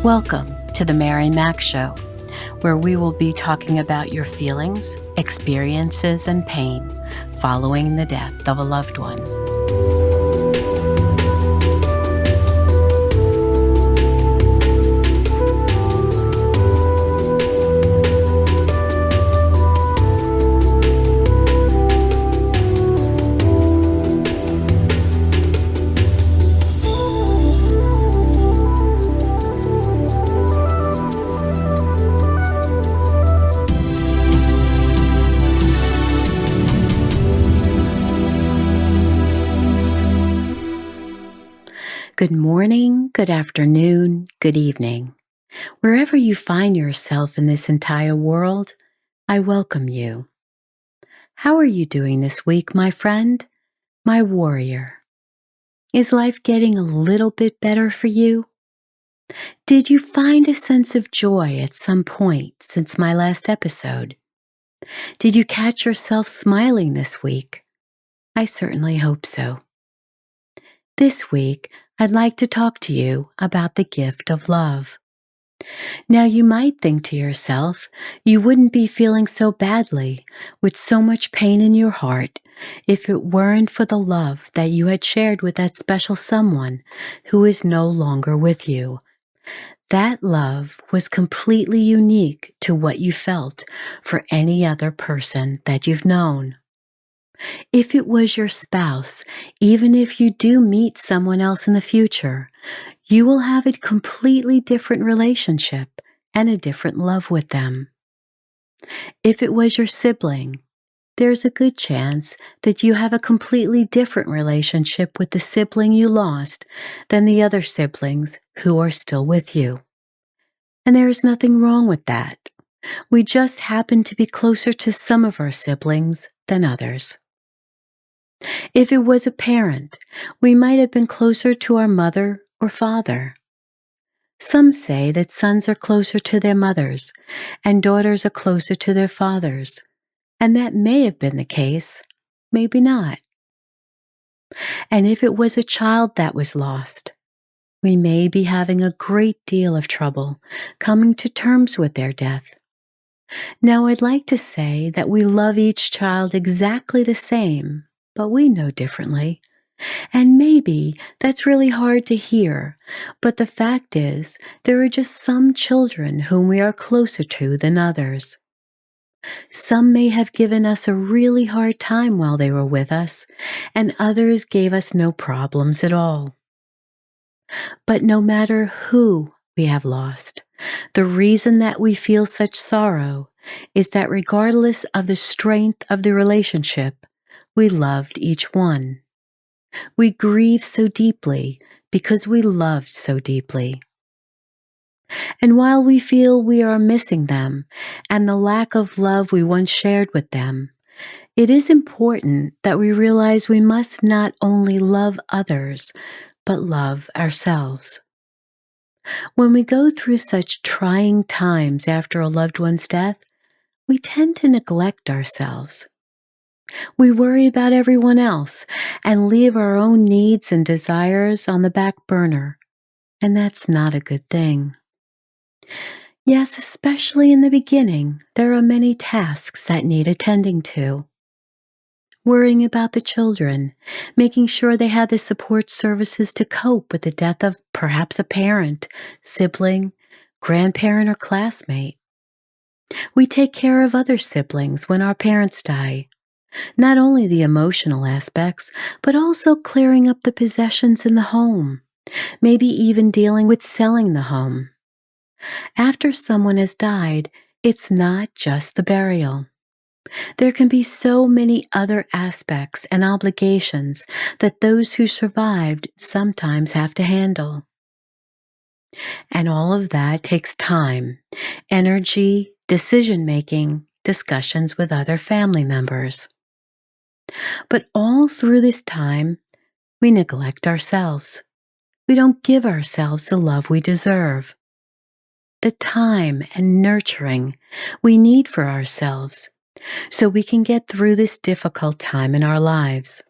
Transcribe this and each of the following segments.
Welcome to the Mary Mac Show, where we will be talking about your feelings, experiences, and pain following the death of a loved one. Good morning, good afternoon, good evening. Wherever you find yourself in this entire world, I welcome you. How are you doing this week, my friend, my warrior? Is life getting a little bit better for you? Did you find a sense of joy at some point since my last episode? Did you catch yourself smiling this week? I certainly hope so. This week, I'd like to talk to you about the gift of love. Now, you might think to yourself, you wouldn't be feeling so badly, with so much pain in your heart, if it weren't for the love that you had shared with that special someone who is no longer with you. That love was completely unique to what you felt for any other person that you've known. If it was your spouse, even if you do meet someone else in the future, you will have a completely different relationship and a different love with them. If it was your sibling, there's a good chance that you have a completely different relationship with the sibling you lost than the other siblings who are still with you. And there is nothing wrong with that. We just happen to be closer to some of our siblings than others. If it was a parent, we might have been closer to our mother or father. Some say that sons are closer to their mothers and daughters are closer to their fathers, and that may have been the case, maybe not. And if it was a child that was lost, we may be having a great deal of trouble coming to terms with their death. Now, I'd like to say that we love each child exactly the same, but we know differently. And maybe that's really hard to hear, but the fact is, there are just some children whom we are closer to than others. Some may have given us a really hard time while they were with us, and others gave us no problems at all. But no matter who we have lost, the reason that we feel such sorrow is that regardless of the strength of the relationship, we loved each one. We grieve so deeply because we loved so deeply. And while we feel we are missing them and the lack of love we once shared with them, it is important that we realize we must not only love others, but love ourselves. When we go through such trying times after a loved one's death, we tend to neglect ourselves. We worry about everyone else and leave our own needs and desires on the back burner, and that's not a good thing. Yes, especially in the beginning, there are many tasks that need attending to. Worrying about the children, making sure they have the support services to cope with the death of perhaps a parent, sibling, grandparent, or classmate. We take care of other siblings when our parents die. Not only the emotional aspects, but also clearing up the possessions in the home, maybe even dealing with selling the home. After someone has died, it's not just the burial. There can be so many other aspects and obligations that those who survived sometimes have to handle. And all of that takes time, energy, decision-making, discussions with other family members. But all through this time, we neglect ourselves. We don't give ourselves the love we deserve, the time and nurturing we need for ourselves so we can get through this difficult time in our lives.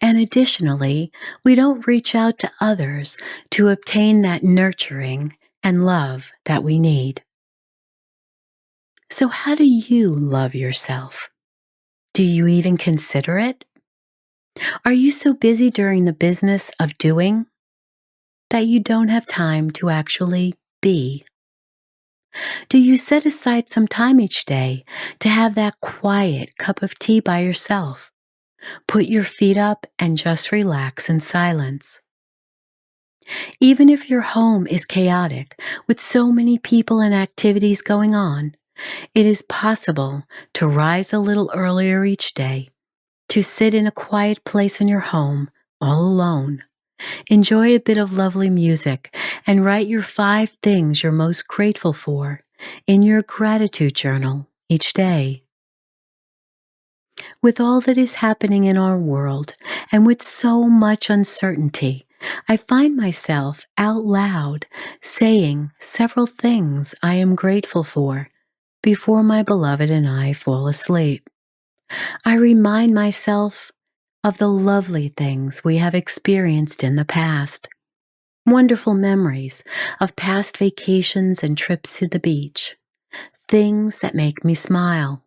And additionally, we don't reach out to others to obtain that nurturing and love that we need. So, how do you love yourself? Do you even consider it? Are you so busy during the business of doing that you don't have time to actually be? Do you set aside some time each day to have that quiet cup of tea by yourself? Put your feet up and just relax in silence. Even if your home is chaotic with so many people and activities going on, it is possible to rise a little earlier each day, to sit in a quiet place in your home all alone. Enjoy a bit of lovely music and write your 5 things you're most grateful for in your gratitude journal each day. With all that is happening in our world and with so much uncertainty, I find myself out loud saying several things I am grateful for before my beloved and I fall asleep. I remind myself of the lovely things we have experienced in the past, wonderful memories of past vacations and trips to the beach, things that make me smile.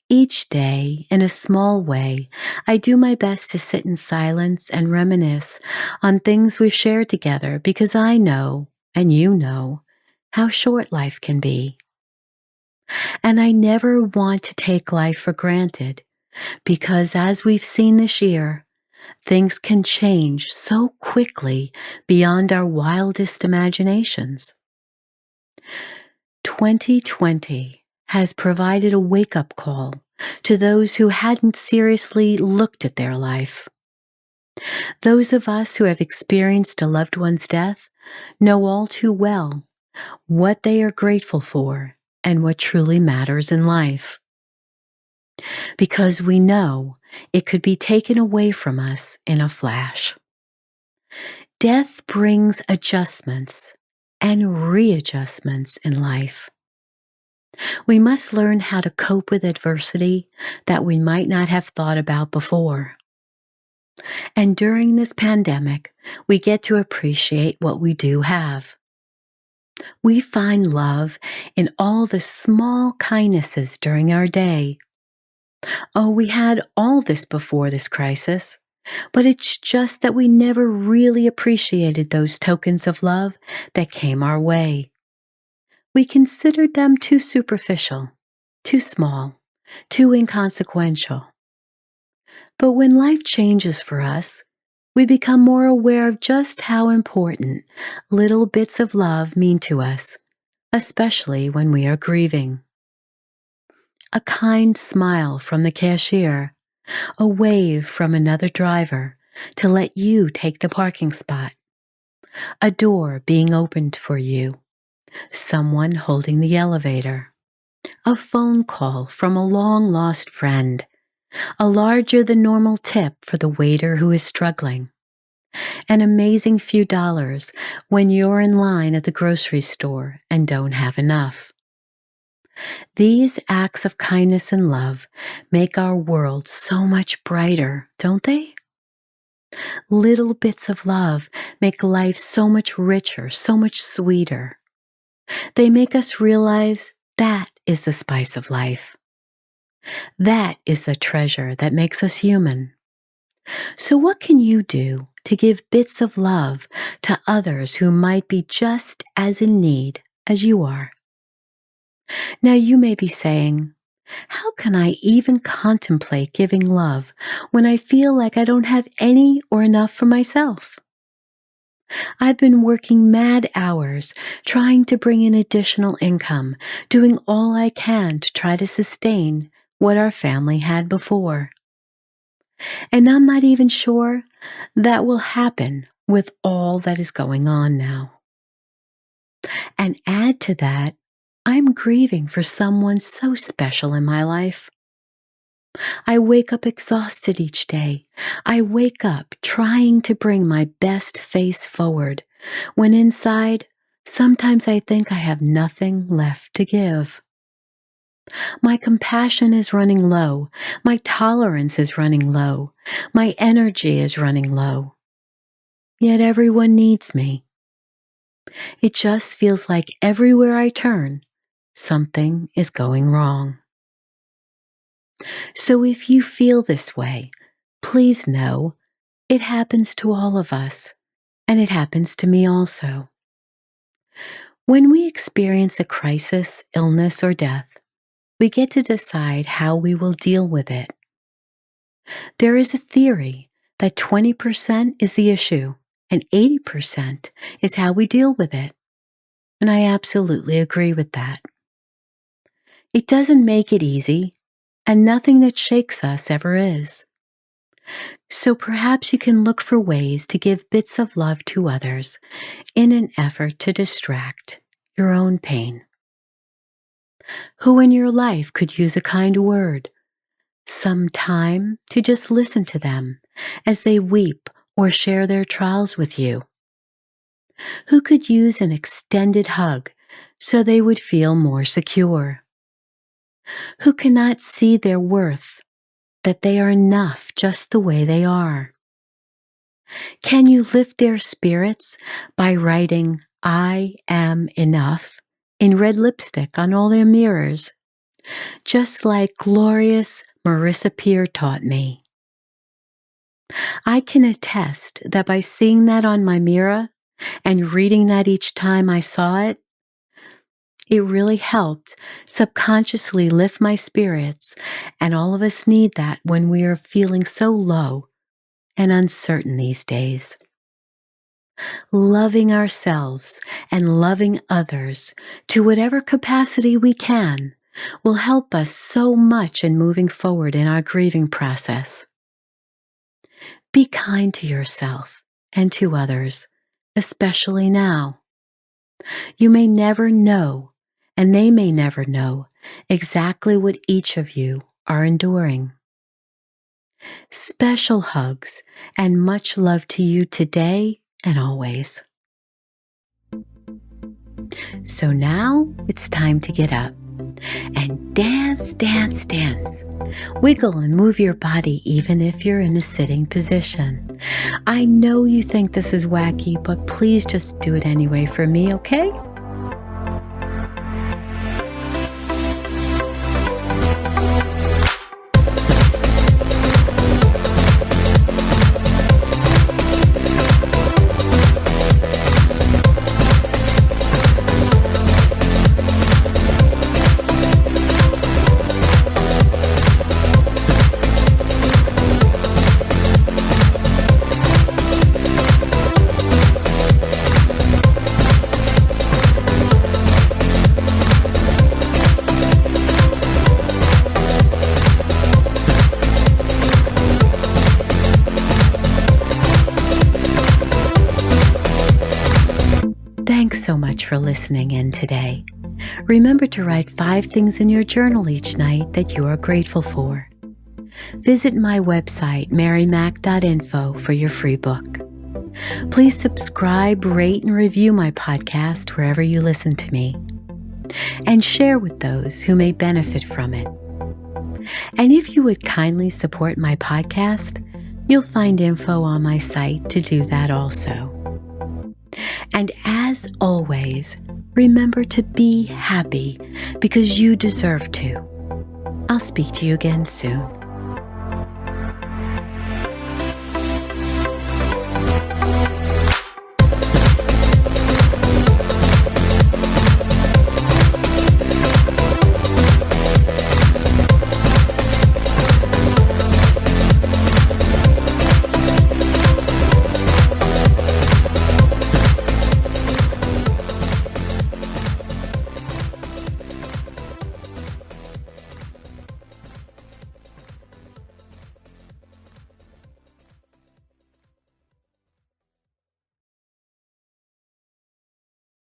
Each day, in a small way, I do my best to sit in silence and reminisce on things we've shared together because I know, and you know, how short life can be. And I never want to take life for granted because, as we've seen this year, things can change so quickly beyond our wildest imaginations. 2020 has provided a wake-up call to those who hadn't seriously looked at their life. Those of us who have experienced a loved one's death know all too well what they are grateful for and what truly matters in life. Because we know it could be taken away from us in a flash. Death brings adjustments and readjustments in life. We must learn how to cope with adversity that we might not have thought about before. And during this pandemic, we get to appreciate what we do have. We find love in all the small kindnesses during our day. Oh, we had all this before this crisis, but it's just that we never really appreciated those tokens of love that came our way. We considered them too superficial, too small, too inconsequential. But when life changes for us, we become more aware of just how important little bits of love mean to us, especially when we are grieving. A kind smile from the cashier, a wave from another driver to let you take the parking spot, a door being opened for you, someone holding the elevator, a phone call from a long-lost friend, a larger than normal tip for the waiter who is struggling, an amazing few dollars when you're in line at the grocery store and don't have enough. These acts of kindness and love make our world so much brighter, don't they? Little bits of love make life so much richer, so much sweeter. They make us realize that is the spice of life. That is the treasure that makes us human. So what can you do to give bits of love to others who might be just as in need as you are? Now you may be saying, how can I even contemplate giving love when I feel like I don't have any or enough for myself? I've been working mad hours trying to bring in additional income, doing all I can to try to sustain what our family had before. And I'm not even sure that will happen with all that is going on now. And add to that, I'm grieving for someone so special in my life. I wake up exhausted each day. I wake up trying to bring my best face forward, when inside, sometimes I think I have nothing left to give. My compassion is running low. My tolerance is running low. My energy is running low. Yet everyone needs me. It just feels like everywhere I turn, something is going wrong. So if you feel this way, please know it happens to all of us, and it happens to me also. When we experience a crisis, illness, or death, we get to decide how we will deal with it. There is a theory that 20% is the issue and 80% is how we deal with it. And I absolutely agree with that. It doesn't make it easy, and nothing that shakes us ever is. So perhaps you can look for ways to give bits of love to others in an effort to distract your own pain. Who in your life could use a kind word? Some time to just listen to them as they weep or share their trials with you. Who could use an extended hug so they would feel more secure? Who cannot see their worth, that they are enough just the way they are? Can you lift their spirits by writing, "I am enough," in red lipstick on all their mirrors, just like glorious Marissa Peer taught me? I can attest that by seeing that on my mirror and reading that each time I saw it, it really helped subconsciously lift my spirits, and all of us need that when we are feeling so low and uncertain these days. Loving ourselves and loving others to whatever capacity we can will help us so much in moving forward in our grieving process. Be kind to yourself and to others, especially now. You may never know, and they may never know, exactly what each of you are enduring. Special hugs and much love to you today and always. So now it's time to get up and dance, dance, dance. Wiggle and move your body even if you're in a sitting position. I know you think this is wacky, but please just do it anyway for me, okay? Thanks so much for listening in today. Remember to write 5 things in your journal each night that you are grateful for. Visit my website, marymac.info, for your free book. Please subscribe, rate, and review my podcast wherever you listen to me, and share with those who may benefit from it. And if you would kindly support my podcast, you'll find info on my site to do that also. And as always, remember to be happy because you deserve to. I'll speak to you again soon.